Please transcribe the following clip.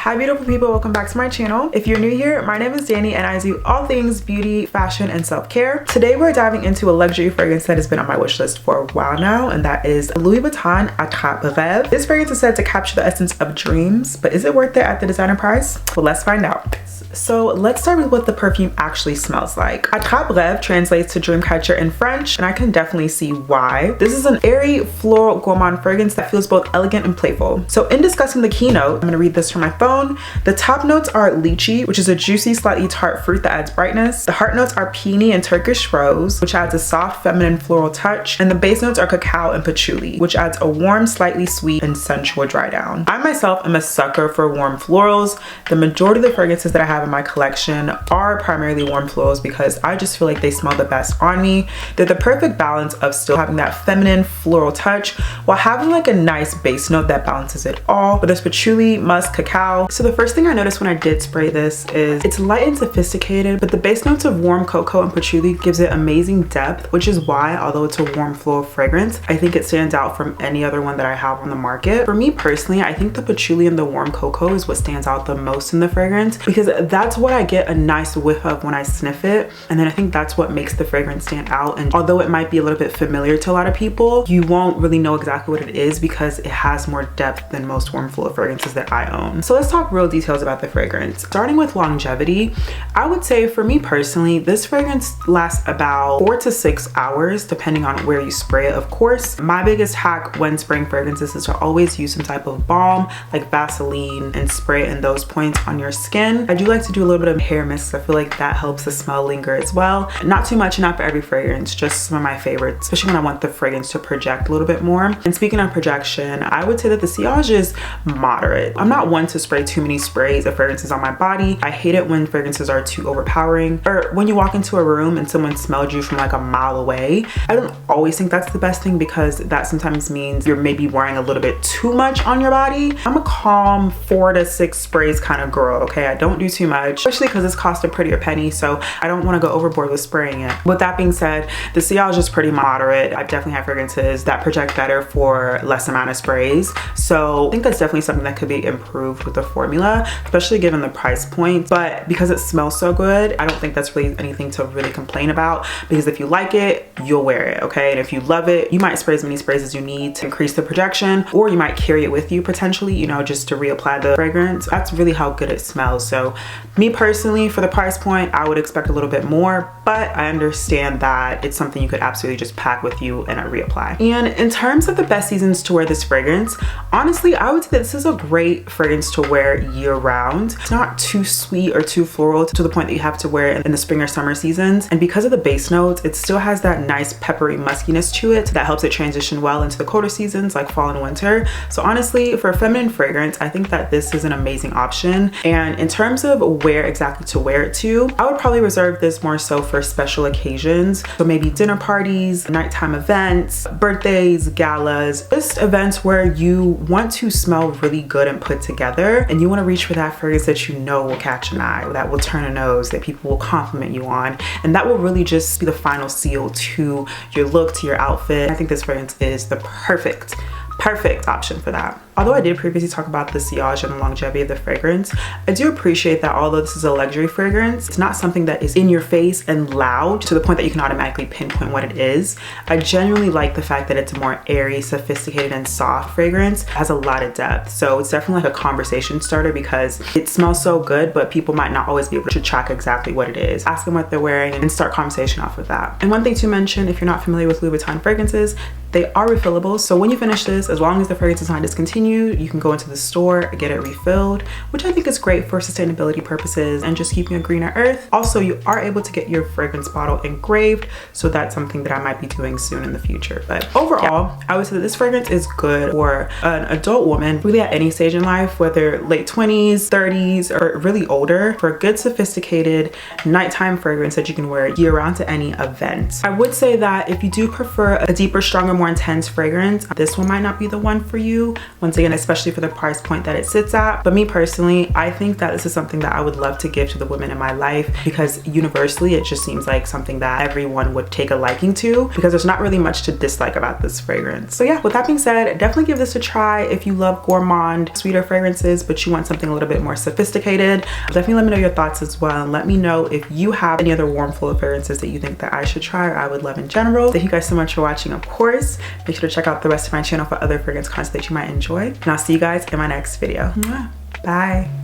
Hi beautiful people, welcome back to my channel. If you're new here, my name is Dani and I do all things beauty, fashion, and self-care. Today we're diving into a luxury fragrance that has been on my wish list for a while now, and that is Louis Vuitton ATTRAPE RêVES. This fragrance is said to capture the essence of dreams, but is it worth it at the designer price? Well, let's find out. So let's start with what the perfume actually smells like. ATTRAPE RêVES translates to dreamcatcher in French, and I can definitely see why. This is an airy, floral, gourmand fragrance that feels both elegant and playful. So in discussing the keynote, I'm gonna read this from my phone. The top notes are lychee, which is a juicy, slightly tart fruit that adds brightness. The heart notes are peony and Turkish rose, which adds a soft, feminine floral touch. And the base notes are cacao and patchouli, which adds a warm, slightly sweet, and sensual dry down. I myself am a sucker for warm florals. The majority of the fragrances that I have in my collection are primarily warm florals because I just feel like they smell the best on me. They're the perfect balance of still having that feminine floral touch while having like a nice base note that balances it all. But there's patchouli, musk, cacao. So the first thing I noticed when I did spray this is it's light and sophisticated, but the base notes of warm cocoa and patchouli gives it amazing depth, which is why, although it's a warm floral fragrance, I think it stands out from any other one that I have on the market. For me personally, I think the patchouli and the warm cocoa is what stands out the most in the fragrance because that's what I get a nice whiff of when I sniff it. And then I think that's what makes the fragrance stand out. And although it might be a little bit familiar to a lot of people, you won't really know exactly what it is because it has more depth than most warm floral fragrances that I own. So let's talk real details about the fragrance. Starting with longevity, I would say for me personally, this fragrance lasts about 4 to 6 hours, depending on where you spray it, of course. My biggest hack when spraying fragrances is to always use some type of balm like Vaseline and spray it in those points on your skin. I do like to do a little bit of hair mist. I feel like that helps the smell linger as well. Not too much, not for every fragrance, just some of my favorites, especially when I want the fragrance to project a little bit more. And speaking of projection, I would say that the sillage is moderate. I'm not one to spray too many sprays of fragrances on my body. I hate it when fragrances are too overpowering, or when you walk into a room and someone smelled you from like a mile away. I don't always think that's the best thing because that sometimes means you're maybe wearing a little bit too much on your body. I'm a calm 4 to 6 sprays kind of girl, okay? I don't do too much, especially because it's cost a prettier penny, so I don't want to go overboard with spraying it. With that being said, the sillage is pretty moderate. I've definitely had fragrances that project better for less amount of sprays, so I think that's definitely something that could be improved with the formula, especially given the price point. But because it smells so good, I don't think that's really anything to really complain about, because if you like it, you'll wear it, okay? And if you love it, you might spray as many sprays as you need to increase the projection, or you might carry it with you potentially, you know, just to reapply the fragrance. That's really how good it smells. So me personally, for the price point, I would expect a little bit more, but I understand that it's something you could absolutely just pack with you and reapply. And in terms of the best seasons to wear this fragrance, honestly, I would say that this is a great fragrance to wear year round. It's not too sweet or too floral to the point that you have to wear it in the spring or summer seasons. And because of the base notes, it still has that nice peppery muskiness to it that helps it transition well into the colder seasons like fall and winter. So honestly, for a feminine fragrance, I think that this is an amazing option. And in terms of where exactly to wear it to, I would probably reserve this more so for special occasions. So maybe dinner parties, nighttime events, birthdays, galas, just events where you want to smell really good and put together, and you want to reach for that fragrance that you know will catch an eye, that will turn a nose, that people will compliment you on, and that will really just be the final seal to your look, to your outfit. I think this fragrance is the perfect option for that. Although I did previously talk about the sillage and the longevity of the fragrance, I do appreciate that although this is a luxury fragrance, it's not something that is in your face and loud to the point that you can automatically pinpoint what it is. I genuinely like the fact that it's a more airy, sophisticated, and soft fragrance. It has a lot of depth. So it's definitely like a conversation starter because it smells so good, but people might not always be able to track exactly what it is. Ask them what they're wearing and start conversation off of that. And one thing to mention, if you're not familiar with Louis Vuitton fragrances, they are refillable. So when you finish this, as long as the fragrance is not discontinued, you can go into the store, get it refilled, which I think is great for sustainability purposes and just keeping a greener earth. Also, you are able to get your fragrance bottle engraved, so that's something that I might be doing soon in the future. But overall, I would say that this fragrance is good for an adult woman, really at any stage in life, whether late 20s, 30s, or really older, for a good, sophisticated nighttime fragrance that you can wear year round to any event. I would say that if you do prefer a deeper, stronger, more intense fragrance, this one might not be the one for you. Once again, especially for the price point that it sits at. But me personally, I think that this is something that I would love to give to the women in my life, because universally it just seems like something that everyone would take a liking to, because there's not really much to dislike about this fragrance. So yeah, with that being said, definitely give this a try if you love gourmand, sweeter fragrances, but you want something a little bit more sophisticated. Definitely let me know your thoughts as well, and let me know if you have any other warm full of fragrances that you think that I should try or I would love in general. Thank you guys so much for watching. Of course, make sure to check out the rest of my channel for other fragrance content that you might enjoy, and I'll see you guys in my next video. Bye.